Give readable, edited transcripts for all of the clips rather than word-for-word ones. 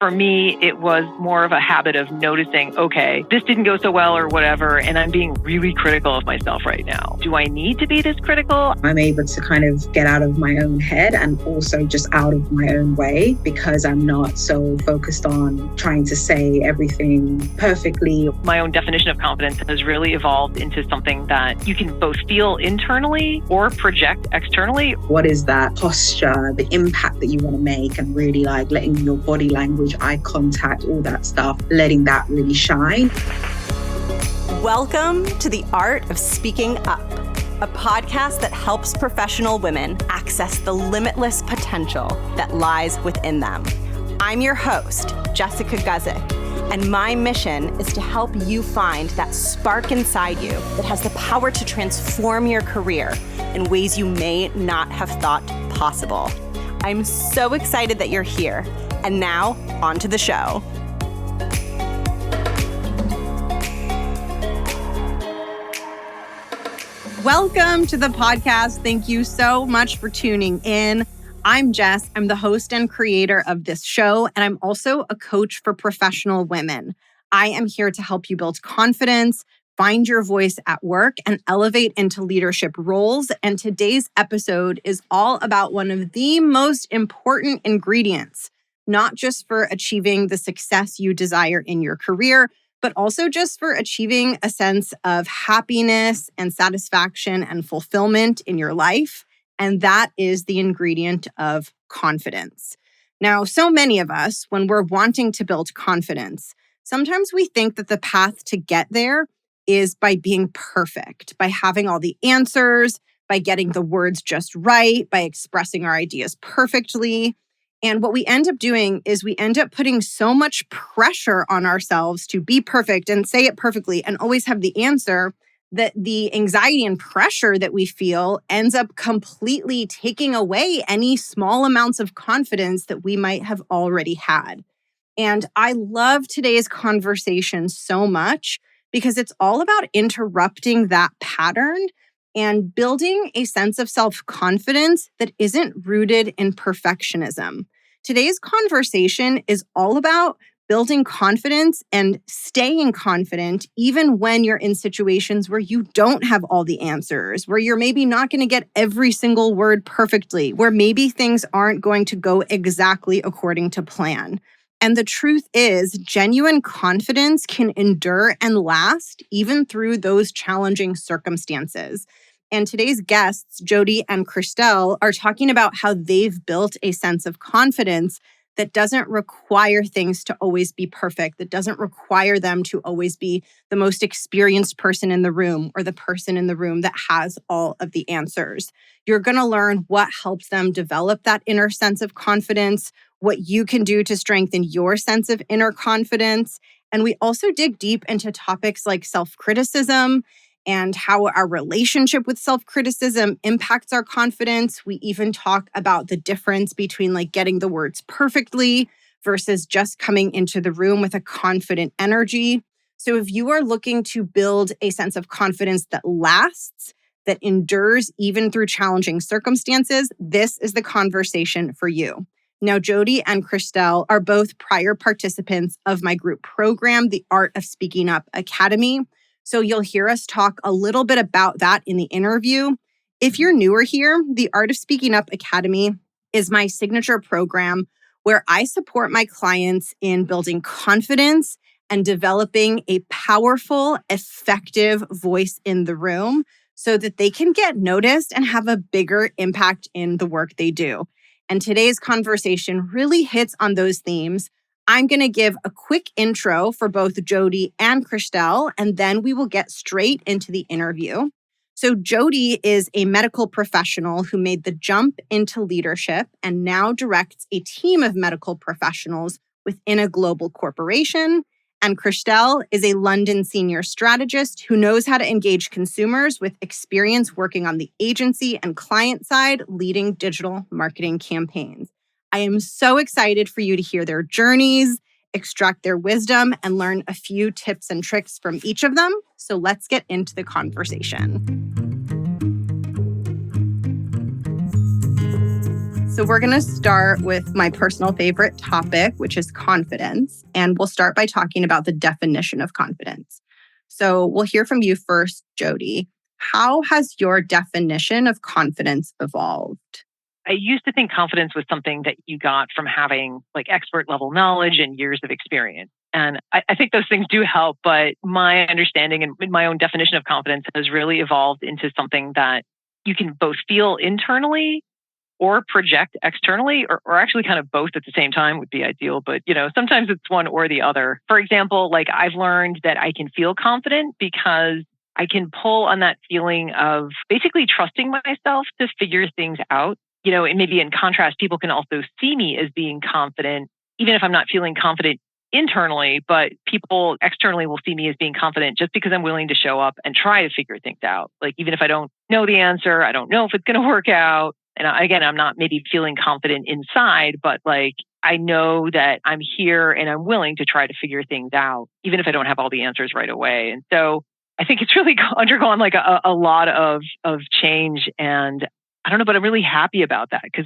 For me, it was more of a habit of noticing, okay, this didn't go so well or whatever, and I'm being really critical of myself right now. Do I need to be this critical? I'm able to kind of get out of my own head and also just out of my own way because I'm not so focused on trying to say everything perfectly. My own definition of confidence has really evolved into something that you can both feel internally or project externally. What is that posture, the impact that you want to make, and really like letting your body language, eye contact, all that stuff, letting that really shine. Welcome to The Art of Speaking Up, a podcast that helps professional women access the limitless potential that lies within them. I'm your host, Jessica Guzik, and my mission is to help you find that spark inside you that has the power to transform your career in ways you may not have thought possible. I'm so excited that you're here. And now, on to the show. Welcome to the podcast. Thank you so much for tuning in. I'm Jess. I'm the host and creator of this show, and I'm also a coach for professional women. I am here to help you build confidence, find your voice at work, and elevate into leadership roles. And today's episode is all about one of the most important ingredients, not just for achieving the success you desire in your career, but also just for achieving a sense of happiness and satisfaction and fulfillment in your life. And that is the ingredient of confidence. Now, so many of us, when we're wanting to build confidence, sometimes we think that the path to get there is by being perfect, by having all the answers, by getting the words just right, by expressing our ideas perfectly. And what we end up doing is we end up putting so much pressure on ourselves to be perfect and say it perfectly and always have the answer that the anxiety and pressure that we feel ends up completely taking away any small amounts of confidence that we might have already had. And I love today's conversation so much because it's all about interrupting that pattern and building a sense of self-confidence that isn't rooted in perfectionism. Today's conversation is all about building confidence and staying confident even when you're in situations where you don't have all the answers, where you're maybe not going to get every single word perfectly, where maybe things aren't going to go exactly according to plan. And the truth is, genuine confidence can endure and last even through those challenging circumstances. And today's guests, Jodie and Christelle, are talking about how they've built a sense of confidence that doesn't require things to always be perfect, that doesn't require them to always be the most experienced person in the room or the person in the room that has all of the answers. You're going to learn what helps them develop that inner sense of confidence, what you can do to strengthen your sense of inner confidence. And we also dig deep into topics like self-criticism and how our relationship with self-criticism impacts our confidence. We even talk about the difference between like getting the words perfectly versus just coming into the room with a confident energy. So if you are looking to build a sense of confidence that lasts, that endures even through challenging circumstances, this is the conversation for you. Now, Jodie and Christelle are both prior participants of my group program, the Art of Speaking Up Academy. So you'll hear us talk a little bit about that in the interview. If you're newer here, the Art of Speaking Up Academy is my signature program where I support my clients in building confidence and developing a powerful, effective voice in the room so that they can get noticed and have a bigger impact in the work they do. And today's conversation really hits on those themes. I'm going to give a quick intro for both Jodie and Christelle, and then we will get straight into the interview. So Jodie is a medical professional who made the jump into leadership and now directs a team of medical professionals within a global corporation. And Christelle is a London senior strategist who knows how to engage consumers with experience working on the agency and client side, leading digital marketing campaigns. I am so excited for you to hear their journeys, extract their wisdom, and learn a few tips and tricks from each of them. So let's get into the conversation. So we're going to start with my personal favorite topic, which is confidence. And we'll start by talking about the definition of confidence. So we'll hear from you first, Jodie. How has your definition of confidence evolved? I used to think confidence was something that you got from having like expert level knowledge and years of experience. And I think those things do help, but my understanding and my own definition of confidence has really evolved into something that you can both feel internally or project externally, or actually kind of both at the same time would be ideal. But, sometimes it's one or the other. For example, like I've learned that I can feel confident because I can pull on that feeling of basically trusting myself to figure things out. And maybe in contrast, people can also see me as being confident, even if I'm not feeling confident internally, but people externally will see me as being confident just because I'm willing to show up and try to figure things out. Like, even if I don't know the answer, I don't know if it's going to work out. And again, I'm not maybe feeling confident inside, but like, I know that I'm here and I'm willing to try to figure things out, even if I don't have all the answers right away. And so I think it's really undergone like a lot of change. And I don't know, but I'm really happy about that because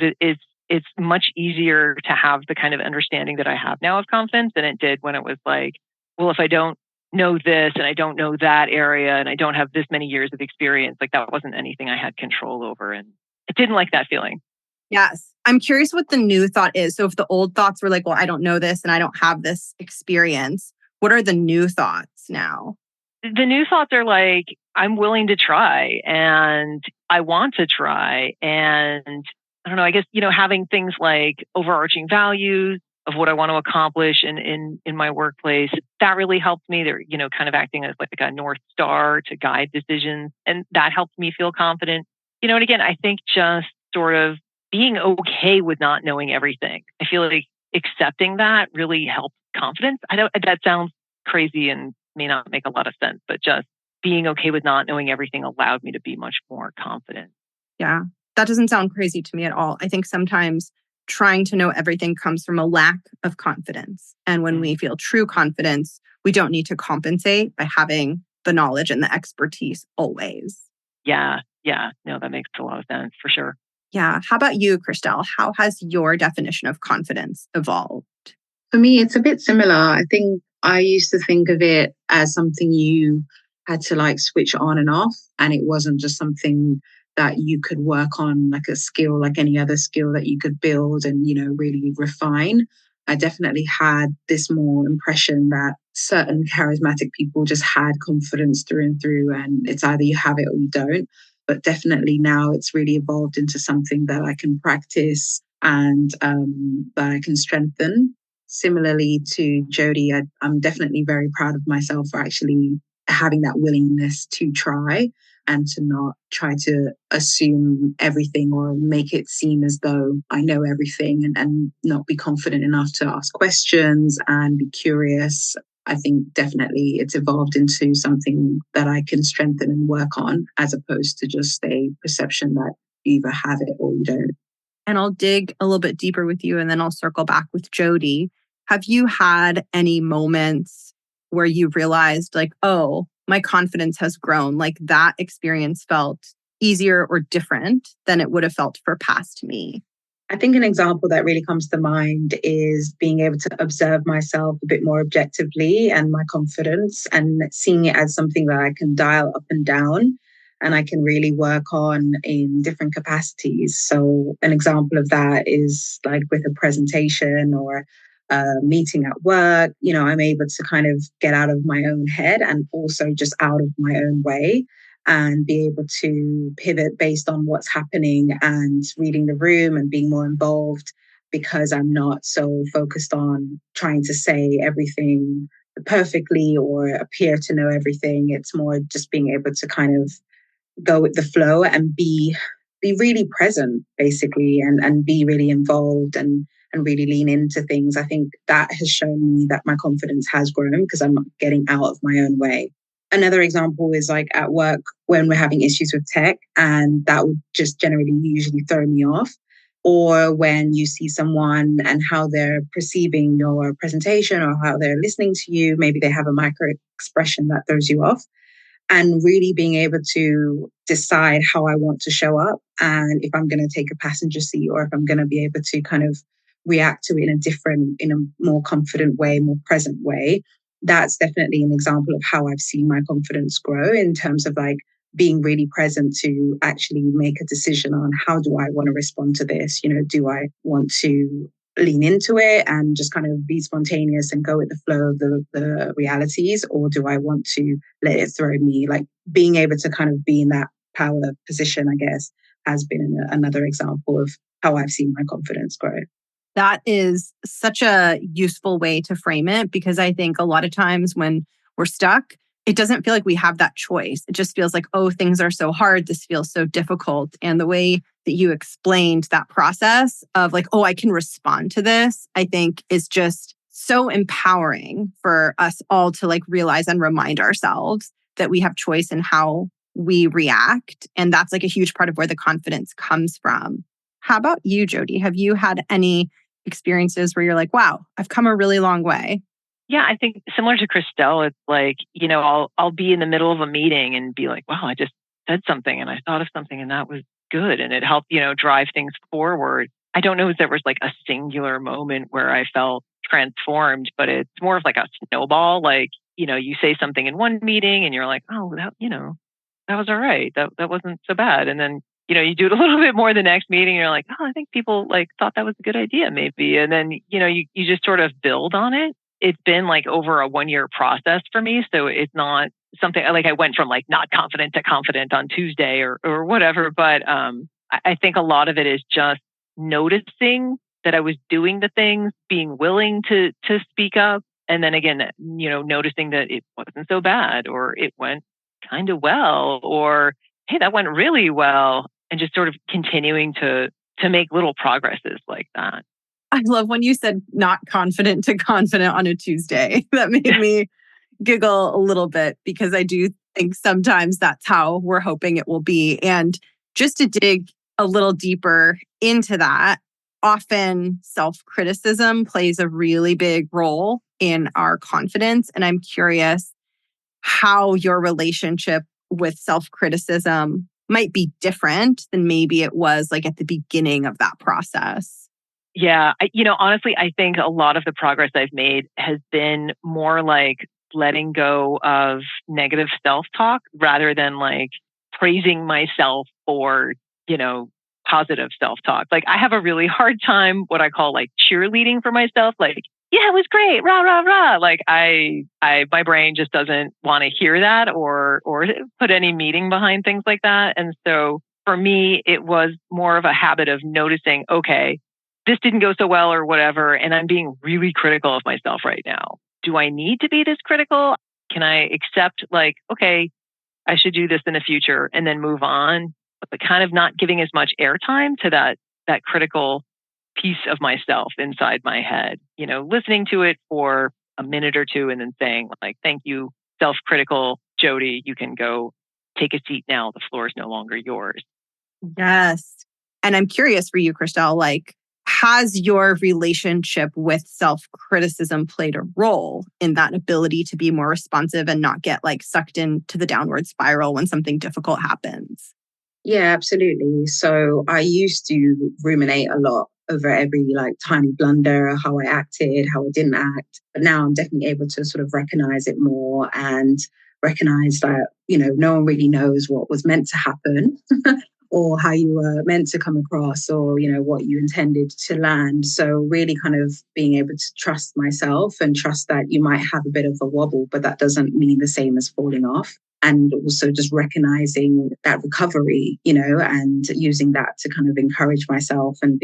it's much easier to have the kind of understanding that I have now of confidence than it did when it was like, well, if I don't know this and I don't know that area and I don't have this many years of experience, like that wasn't anything I had control over. And I didn't like that feeling. Yes. I'm curious what the new thought is. So if the old thoughts were like, well, I don't know this and I don't have this experience, what are the new thoughts now? The new thoughts are like, I'm willing to try and I want to try. And I don't know, I guess, having things like overarching values of what I want to accomplish in my workplace, that really helped me. They're, kind of acting as like a North Star to guide decisions. And that helped me feel confident. And again, I think just sort of being okay with not knowing everything. I feel like accepting that really helps confidence. That sounds crazy and may not make a lot of sense, but just being okay with not knowing everything allowed me to be much more confident. Yeah, that doesn't sound crazy to me at all. I think sometimes trying to know everything comes from a lack of confidence. And when we feel true confidence, we don't need to compensate by having the knowledge and the expertise always. Yeah. No, that makes a lot of sense for sure. Yeah. How about you, Christelle? How has your definition of confidence evolved? For me, it's a bit similar. I think I used to think of it as something you had to like switch on and off. And it wasn't just something that you could work on, like a skill, like any other skill that you could build and, really refine. I definitely had this more impression that certain charismatic people just had confidence through and through. And it's either you have it or you don't. But definitely now it's really evolved into something that I can practice and that I can strengthen. Similarly to Jodie, I'm definitely very proud of myself for actually having that willingness to try and to not try to assume everything or make it seem as though I know everything and not be confident enough to ask questions and be curious. I think definitely it's evolved into something that I can strengthen and work on as opposed to just a perception that you either have it or you don't. And I'll dig a little bit deeper with you and then I'll circle back with Jodie. Have you had any moments where you realized like, oh, my confidence has grown, like that experience felt easier or different than it would have felt for past me? I think an example that really comes to mind is being able to observe myself a bit more objectively and my confidence and seeing it as something that I can dial up and down and I can really work on in different capacities. So an example of that is like with a presentation or a meeting at work, I'm able to kind of get out of my own head and also just out of my own way and be able to pivot based on what's happening and reading the room and being more involved because I'm not so focused on trying to say everything perfectly or appear to know everything. It's more just being able to kind of go with the flow and be really present basically and be really involved and really lean into things. I think that has shown me that my confidence has grown because I'm not getting out of my own way. Another example is like at work when we're having issues with tech, and that would just generally usually throw me off. Or when you see someone and how they're perceiving your presentation or how they're listening to you, maybe they have a micro expression that throws you off. and really being able to decide how I want to show up and if I'm going to take a passenger seat or if I'm going to be able to kind of react to it in a more confident way, more present way. That's definitely an example of how I've seen my confidence grow in terms of like being really present to actually make a decision on how do I want to respond to this? You know, do I want to lean into it and just kind of be spontaneous and go with the flow of the realities, or do I want to let it throw me? Like being able to kind of be in that power position, I guess, has been another example of how I've seen my confidence grow. That is such a useful way to frame it, because I think a lot of times when we're stuck, it doesn't feel like we have that choice. It just feels like, oh, things are so hard. This feels so difficult. And the way that you explained that process of like, oh, I can respond to this, I think is just so empowering for us all to like realize and remind ourselves that we have choice in how we react. And that's like a huge part of where the confidence comes from. How about you, Jodie? Have you had any experiences where you're like, wow, I've come a really long way? Yeah, I think similar to Christelle, it's like, I'll be in the middle of a meeting and be like, wow, I just said something and I thought of something and that was good. And it helped, drive things forward. I don't know if there was like a singular moment where I felt transformed, but it's more of like a snowball. Like, you say something in one meeting and you're like, oh, that was all right. That wasn't so bad. And then, you do it a little bit more the next meeting. You're like, oh, I think people like thought that was a good idea maybe. And then, you just sort of build on it. It's been like over a 1-year process for me. So it's not something like I went from like not confident to confident on Tuesday or whatever. But I think a lot of it is just noticing that I was doing the things, being willing to speak up. And then again, noticing that it wasn't so bad or it went kind of well or, hey, that went really well. And just sort of continuing to make little progresses like that. I love when you said not confident to confident on a Tuesday. That made me giggle a little bit because I do think sometimes that's how we're hoping it will be. And just to dig a little deeper into that, often self-criticism plays a really big role in our confidence. And I'm curious how your relationship with self-criticism might be different than maybe it was like at the beginning of that process. Yeah, honestly, I think a lot of the progress I've made has been more like letting go of negative self-talk rather than like praising myself for, positive self-talk. Like I have a really hard time what I call like cheerleading for myself. Like, yeah, it was great, rah, rah, rah. Like my brain just doesn't want to hear that or put any meaning behind things like that. And so for me, it was more of a habit of noticing, okay, this didn't go so well or whatever, and I'm being really critical of myself right now. Do I need to be this critical? Can I accept like, okay, I should do this in the future and then move on, but kind of not giving as much airtime to that critical piece of myself inside my head, listening to it for a minute or two and then saying like, thank you, self-critical Jodie, you can go take a seat now. The floor is no longer yours. Yes. And I'm curious for you, Christelle, like, has your relationship with self-criticism played a role in that ability to be more responsive and not get like sucked into the downward spiral when something difficult happens? Yeah, absolutely. So I used to ruminate a lot over every like tiny blunder, how I acted, how I didn't act. But now I'm definitely able to sort of recognize it more and recognize that, no one really knows what was meant to happen. Or how you were meant to come across or, what you intended to land. So really kind of being able to trust myself and trust that you might have a bit of a wobble, but that doesn't mean the same as falling off. And also just recognizing that recovery, and using that to kind of encourage myself and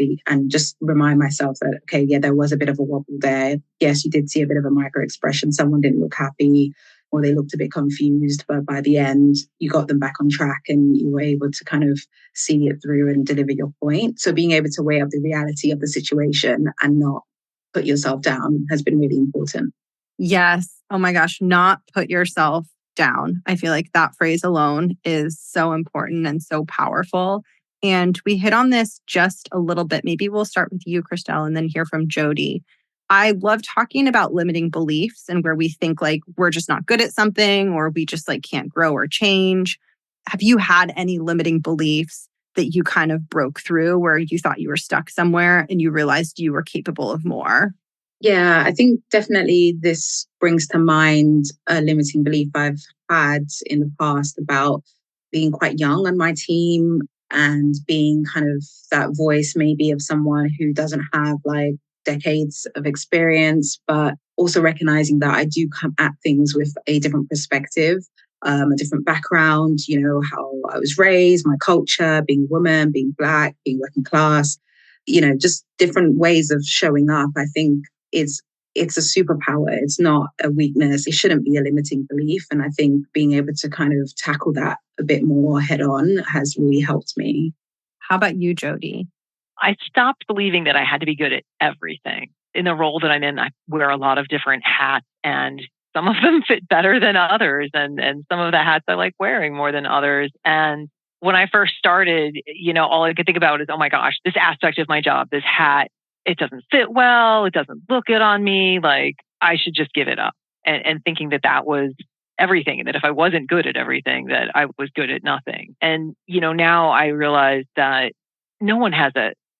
just remind myself that, okay, yeah, there was a bit of a wobble there. Yes, you did see a bit of a micro expression. Someone didn't look happy or they looked a bit confused, but by the end, you got them back on track and you were able to kind of see it through and deliver your point. So being able to weigh up the reality of the situation and not put yourself down has been really important. Yes. Oh my gosh, not put yourself down. I feel like that phrase alone is so important and so powerful. And we hit on this just a little bit. Maybe we'll start with you, Christelle, and then hear from Jodie. I love talking about limiting beliefs and where we think like we're just not good at something or we just like can't grow or change. Have you had any limiting beliefs that you kind of broke through where you thought you were stuck somewhere and you realized you were capable of more? Yeah, I think definitely this brings to mind a limiting belief I've had in the past about being quite young on my team and being kind of that voice maybe of someone who doesn't have like decades of experience, but also recognizing that I do come at things with a different perspective, a different background, how I was raised, my culture, being a woman, being Black, being working class, just different ways of showing up. I think it's it's a superpower. It's not a weakness. It shouldn't be a limiting belief. And I think being able to kind of tackle that a bit more head on has really helped me. How about you, Jodie? I stopped believing that I had to be good at everything. In the role that I'm in, I wear a lot of different hats, and some of them fit better than others. And some of the hats I like wearing more than others. And when I first started, all I could think about is, oh my gosh, this aspect of my job, this hat, it doesn't fit well. It doesn't look good on me. Like, I should just give it up. And thinking that that was everything, and that if I wasn't good at everything, that I was good at nothing. And, now I realize that no one has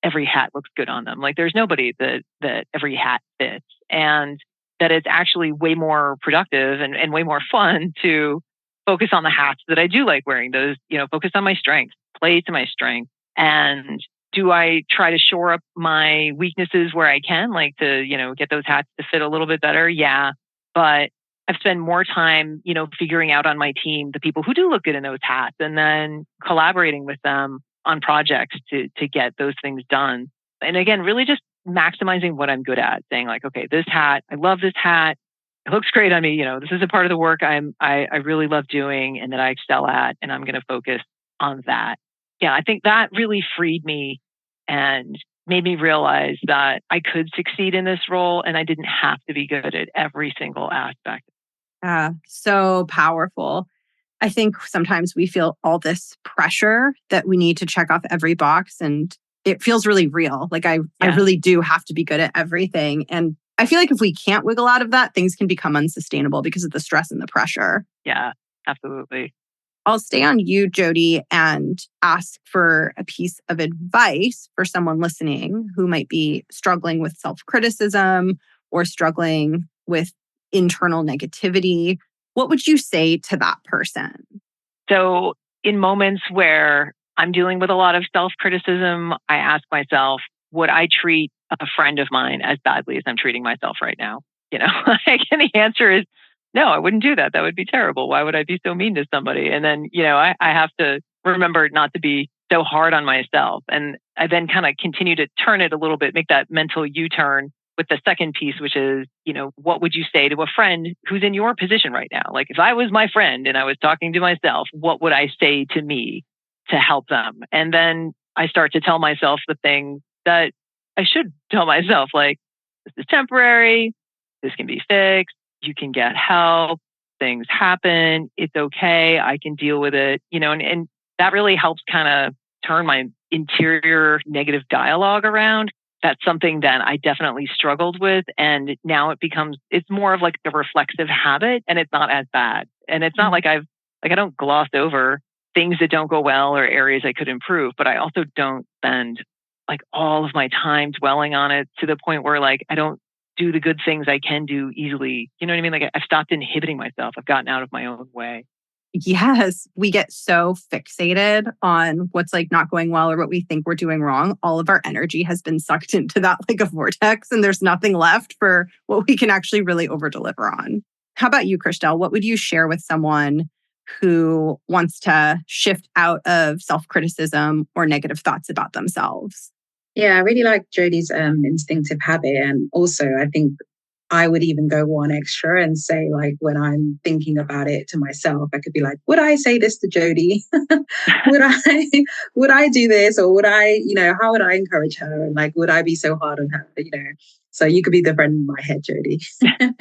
every hat looks good on them. Like, there's nobody that every hat fits. And that it's actually way more productive and way more fun to focus on the hats that I do like wearing. Those, focus on my strengths, play to my strengths. And do I try to shore up my weaknesses where I can, like to, get those hats to fit a little bit better? Yeah. But I've spent more time, figuring out on my team the people who do look good in those hats, and then collaborating with them on projects to get those things done. And again, really just maximizing what I'm good at, saying like, okay, this hat, I love this hat. It looks great on me. This is a part of the work I really love doing and that I excel at, and I'm going to focus on that. Yeah, I think that really freed me and made me realize that I could succeed in this role and I didn't have to be good at every single aspect. So powerful. I think sometimes we feel all this pressure that we need to check off every box, and it feels really real. Like I really do have to be good at everything. And I feel like if we can't wiggle out of that, things can become unsustainable because of the stress and the pressure. Yeah, absolutely. I'll stay on you, Jodie, and ask for a piece of advice for someone listening who might be struggling with self-criticism or struggling with internal negativity. What would you say to that person? So in moments where I'm dealing with a lot of self-criticism, I ask myself, would I treat a friend of mine as badly as I'm treating myself right now? And the answer is no, I wouldn't do that. That would be terrible. Why would I be so mean to somebody? And then, I have to remember not to be so hard on myself. And I then kind of continue to turn it a little bit, make that mental U-turn with the second piece, which is, what would you say to a friend who's in your position right now? Like, if I was my friend and I was talking to myself, what would I say to me to help them? And then I start to tell myself the things that I should tell myself, like, this is temporary, this can be fixed, you can get help, things happen, it's okay, I can deal with it, and that really helps kind of turn my interior negative dialogue around. That's something that I definitely struggled with. And now it's more of like a reflexive habit, and it's not as bad. And it's not like I don't gloss over things that don't go well or areas I could improve, but I also don't spend like all of my time dwelling on it to the point where like I don't do the good things I can do easily. You know what I mean? Like, I've stopped inhibiting myself. I've gotten out of my own way. Yes, we get so fixated on what's like not going well or what we think we're doing wrong. All of our energy has been sucked into that like a vortex, and there's nothing left for what we can actually really over deliver on. How about you, Christelle? What would you share with someone who wants to shift out of self-criticism or negative thoughts about themselves? Yeah, I really like Jodie's instinctive habit. And also, I think I would even go one extra and say, like, when I'm thinking about it to myself, I could be like, would I say this to Jodie? would I do this? Or would I, how would I encourage her? And like, would I be so hard on her? So you could be the friend in my head, Jodie.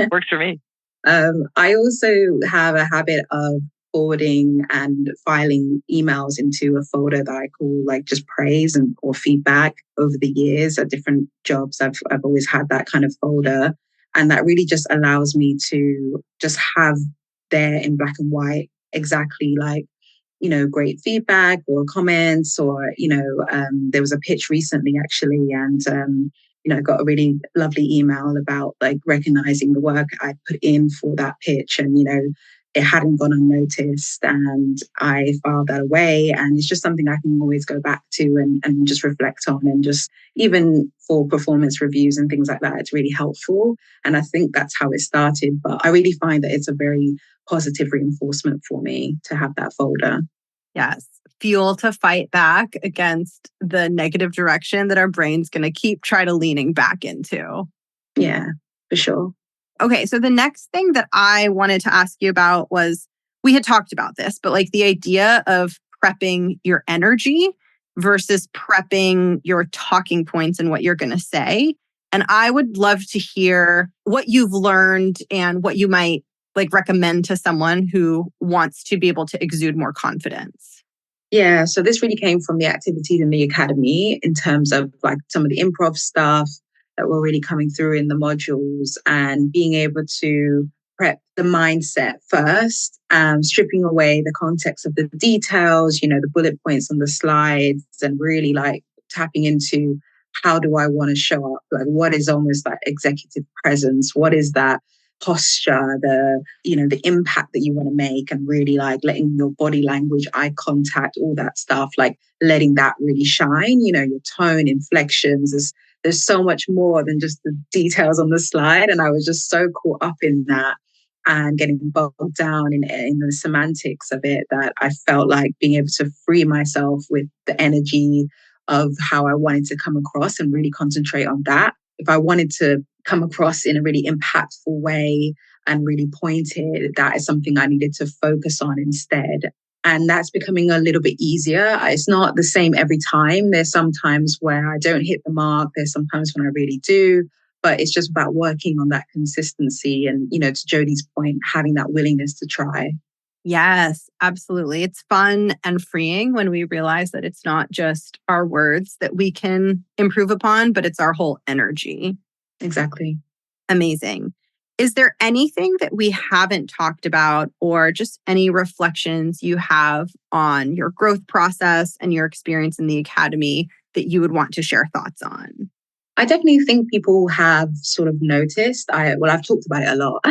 Works for me. I also have a habit of forwarding and filing emails into a folder that I call like just praise and or feedback. Over the years at different jobs, I've always had that kind of folder. And that really just allows me to just have there in black and white exactly like, great feedback or comments or, there was a pitch recently actually. And, I got a really lovely email about like recognizing the work I put in for that pitch. And, it hadn't gone unnoticed and I filed that away. And it's just something I can always go back to and just reflect on. And just even for performance reviews and things like that, it's really helpful. And I think that's how it started. But I really find that it's a very positive reinforcement for me to have that folder. Yes. Fuel to fight back against the negative direction that our brain's going to keep trying to leaning back into. Yeah, for sure. Okay, so the next thing that I wanted to ask you about was, we had talked about this, but like the idea of prepping your energy versus prepping your talking points and what you're going to say. And I would love to hear what you've learned and what you might like recommend to someone who wants to be able to exude more confidence. Yeah, so this really came from the activities in the academy in terms of like some of the improv stuff that were really coming through in the modules and being able to prep the mindset first, stripping away the context of the details, the bullet points on the slides and really like tapping into how do I want to show up? Like what is almost like executive presence? What is that posture, the impact that you want to make and really like letting your body language, eye contact, all that stuff, like letting that really shine, your tone, inflections. There's so much more than just the details on the slide. And I was just so caught up in that and getting bogged down in the semantics of it that I felt like being able to free myself with the energy of how I wanted to come across and really concentrate on that. If I wanted to come across in a really impactful way and really pointed, that is something I needed to focus on instead. And that's becoming a little bit easier. It's not the same every time. There's some times where I don't hit the mark. There's some times when I really do. But it's just about working on that consistency and, to Jodie's point, having that willingness to try. Yes, absolutely. It's fun and freeing when we realize that it's not just our words that we can improve upon, but it's our whole energy. Exactly. Amazing. Is there anything that we haven't talked about or just any reflections you have on your growth process and your experience in the academy that you would want to share thoughts on? I definitely think people have sort of noticed. I've talked about it a lot,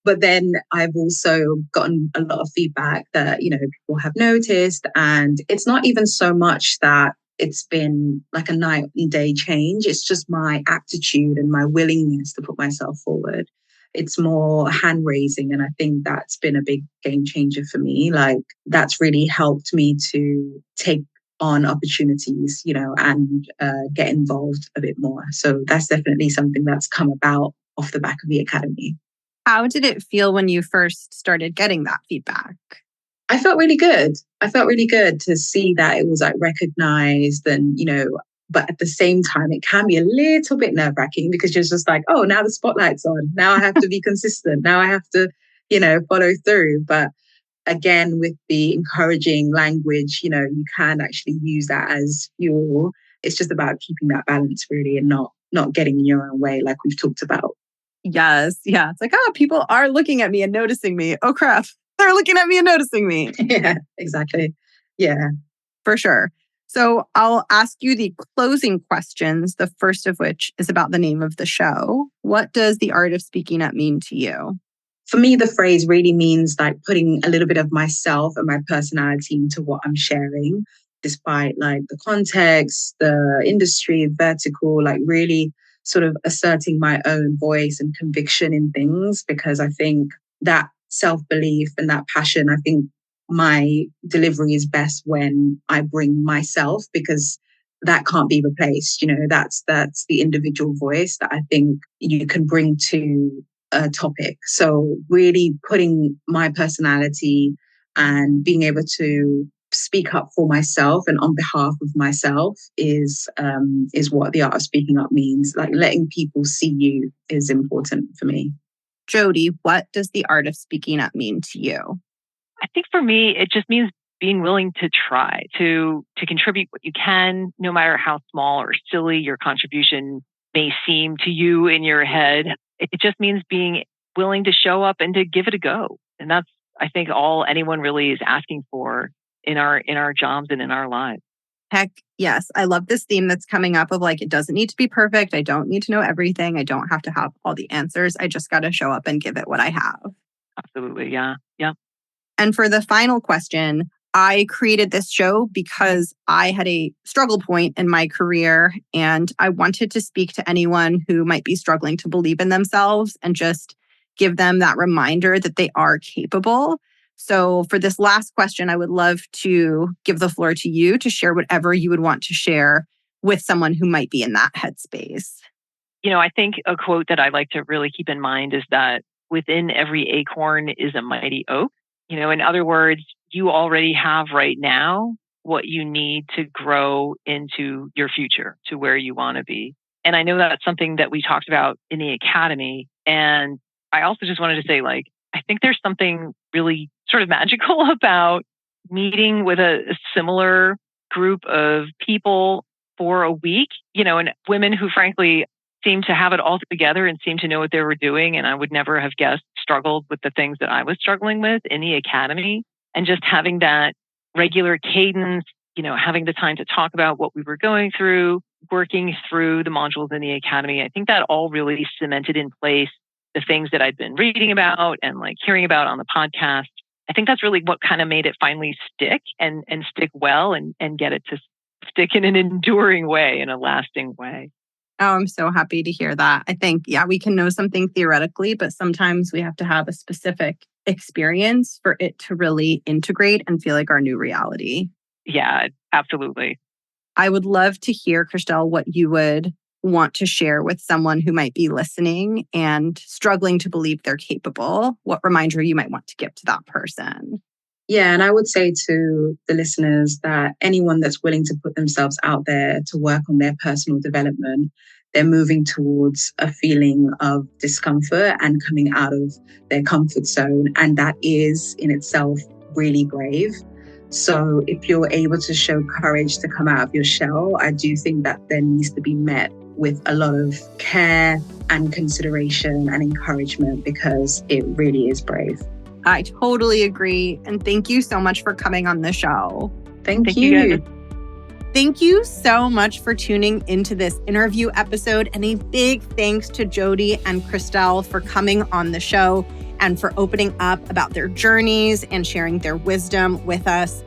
but then I've also gotten a lot of feedback that, people have noticed. And it's not even so much that it's been like a night and day change. It's just my aptitude and my willingness to put myself forward. It's more hand raising. And I think that's been a big game changer for me. Like that's really helped me to take on opportunities, and get involved a bit more. So that's definitely something that's come about off the back of the academy. How did it feel when you first started getting that feedback? I felt really good. I felt really good to see that it was like recognized and, but at the same time, it can be a little bit nerve-wracking because you're just like, oh, now the spotlight's on. Now I have to be consistent. Now I have to, follow through. But again, with the encouraging language, you can actually use that as fuel. It's just about keeping that balance really and not getting in your own way like we've talked about. Yes. Yeah. It's like, people are looking at me and noticing me. Oh, crap. They're looking at me and noticing me. Yeah, exactly. Yeah. For sure. So I'll ask you the closing questions, the first of which is about the name of the show. What does the art of speaking up mean to you? For me, the phrase really means like putting a little bit of myself and my personality into what I'm sharing, despite like the context, the industry, vertical, like really sort of asserting my own voice and conviction in things, because I think that self-belief and that passion, I think my delivery is best when I bring myself, because that can't be replaced. That's the individual voice that I think you can bring to a topic. So really putting my personality and being able to speak up for myself and on behalf of myself is what the art of speaking up means. Like letting people see you is important for me. Jodie, what does the art of speaking up mean to you? I think for me, it just means being willing to try to contribute what you can, no matter how small or silly your contribution may seem to you in your head. It just means being willing to show up and to give it a go. And that's, I think, all anyone really is asking for in our jobs and in our lives. Heck yes. I love this theme that's coming up of like, it doesn't need to be perfect. I don't need to know everything. I don't have to have all the answers. I just got to show up and give it what I have. Absolutely. Yeah. Yeah. And for the final question, I created this show because I had a struggle point in my career and I wanted to speak to anyone who might be struggling to believe in themselves and just give them that reminder that they are capable. So for this last question, I would love to give the floor to you to share whatever you would want to share with someone who might be in that headspace. I think a quote that I like to really keep in mind is that within every acorn is a mighty oak. In other words, you already have right now what you need to grow into your future, to where you want to be. And I know that's something that we talked about in the academy. And I also just wanted to say, I think there's something really sort of magical about meeting with a similar group of people for a week, and women who frankly seem to have it all together and seem to know what they were doing. And I would never have guessed struggled with the things that I was struggling with in the academy. And just having that regular cadence, having the time to talk about what we were going through, working through the modules in the academy. I think that all really cemented in place the things that I'd been reading about and hearing about on the podcast. I think that's really what kind of made it finally stick and stick well and get it to stick in an enduring way, in a lasting way. Oh, I'm so happy to hear that. I think, we can know something theoretically, but sometimes we have to have a specific experience for it to really integrate and feel like our new reality. Yeah, absolutely. I would love to hear, Christelle, what you would want to share with someone who might be listening and struggling to believe they're capable. What reminder you might want to give to that person? Yeah, and I would say to the listeners that anyone that's willing to put themselves out there to work on their personal development, they're moving towards a feeling of discomfort and coming out of their comfort zone. And that is in itself really brave. So if you're able to show courage to come out of your shell, I do think that there needs to be met with a lot of care and consideration and encouragement, because it really is brave. I totally agree. And thank you so much for coming on the show. Thank you. Thank you so much for tuning into this interview episode. And a big thanks to Jodie and Christelle for coming on the show and for opening up about their journeys and sharing their wisdom with us.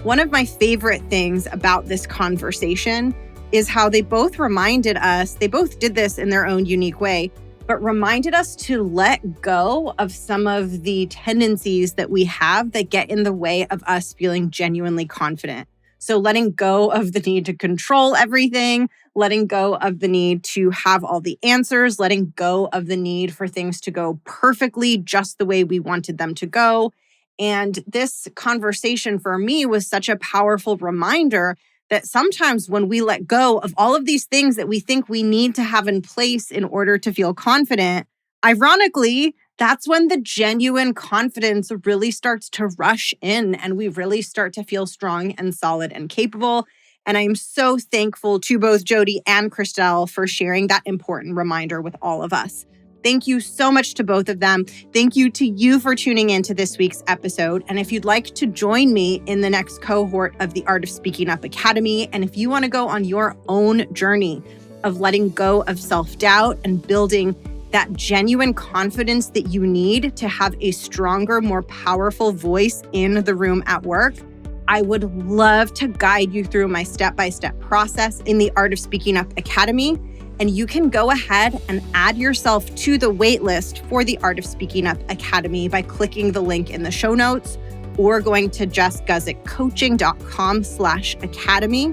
One of my favorite things about this conversation is how they both reminded us, they both did this in their own unique way, but reminded us to let go of some of the tendencies that we have that get in the way of us feeling genuinely confident. So letting go of the need to control everything, letting go of the need to have all the answers, letting go of the need for things to go perfectly just the way we wanted them to go. And this conversation for me was such a powerful reminder that sometimes when we let go of all of these things that we think we need to have in place in order to feel confident, ironically, that's when the genuine confidence really starts to rush in and we really start to feel strong and solid and capable. And I'm so thankful to both Jodie and Christelle for sharing that important reminder with all of us. Thank you so much to both of them. Thank you to you for tuning in to this week's episode. And if you'd like to join me in the next cohort of the Art of Speaking Up Academy, and if you want to go on your own journey of letting go of self-doubt and building that genuine confidence that you need to have a stronger, more powerful voice in the room at work, I would love to guide you through my step-by-step process in the Art of Speaking Up Academy. And you can go ahead and add yourself to the waitlist for the Art of Speaking Up Academy by clicking the link in the show notes or going to jessguzikcoaching.com/academy.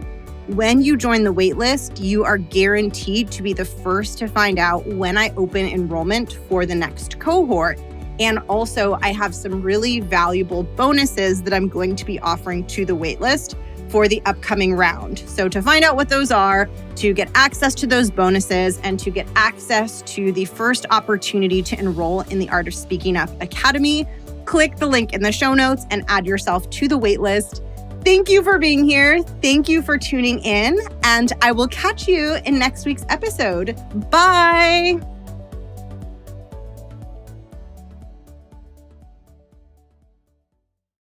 When you join the waitlist, you are guaranteed to be the first to find out when I open enrollment for the next cohort. And also, I have some really valuable bonuses that I'm going to be offering to the waitlist for the upcoming round. So to find out what those are, to get access to those bonuses, and to get access to the first opportunity to enroll in the Art of Speaking Up Academy, click the link in the show notes and add yourself to the waitlist. Thank you for being here. Thank you for tuning in. And I will catch you in next week's episode. Bye.